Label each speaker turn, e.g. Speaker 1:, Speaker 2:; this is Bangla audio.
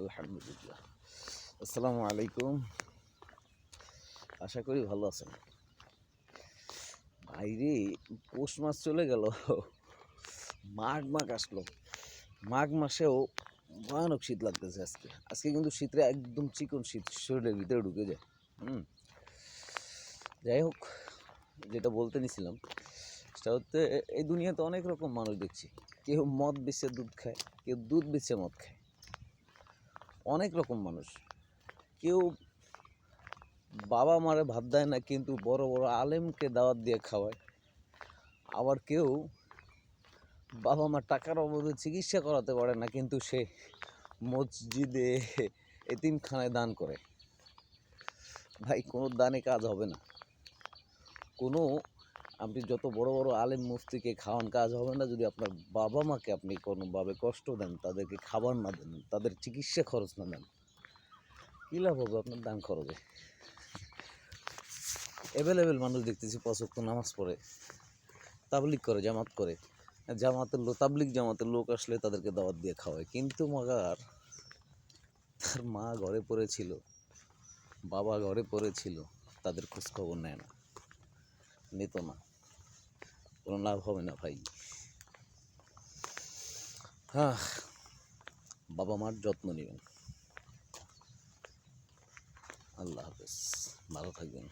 Speaker 1: আলহামদুলিল্লাহ। আসসালামু আলাইকুম। আশা করি ভালো আছেন। ভাইরে, পৌষ মাস চলে গেল, মাঘ মাস আসলো। মাঘ মাসেও ভয়ানক শীত লাগতেছে আজকে। আজকে কিন্তু শীতটা একদম চিকন শীত, শরীরের ভিতরে ঢুকে যায়। যাই হোক, যেটা বলতে নিছিলাম সেটা হচ্ছে, এই দুনিয়াতে অনেক রকম মানুষ দেখছি। কেউ মদ বেচে দুধ খায়, কেউ দুধ বেচে মদ খায়। অনেক রকম মানুষ। কেউ বাবা মারে ভাত দেয় না, কিন্তু বড় বড় আলেমকে দাওয়াত দিয়ে খাওয়ায়। আবার কেউ বাবা মার টাকার অভাবে চিকিৎসা করাতে পারে না, কিন্তু সে মসজিদে এতিমখানায় দান করে। ভাই, কোনো দানে কাজ হবে না। কোনো আপনি যত বড় বড় আলেম মুফতিকে খাওয়ান, কাজ হবে না যদি আপনার বাবা মাকে আপনি কোনোভাবে কষ্ট দেন, তাদেরকে খাবার না দেন, তাদের চিকিৎসা খরচ না দেন। কী লাভ হবে আপনার দান খরচে? অ্যাভেলেবেল মানুষ দেখতেছি 5 ওয়াক্ত নামাজ পড়ে, তাবলিগ করে, জামাত করে। তাবলিগ জামাতের লোক আসলে তাদেরকে দাওয়াত দিয়ে খাওয়ায়, কিন্তু মগার তার মা ঘরে পড়েছিল, বাবা ঘরে পড়েছিল, তাদের খোঁজ খবর নেয় না, নিত না। কোনো লাভ হবে না ভাই। বাবা মার যত্ন নেবেন। আল্লাহ হাফেজ, ভালো থাকবেন।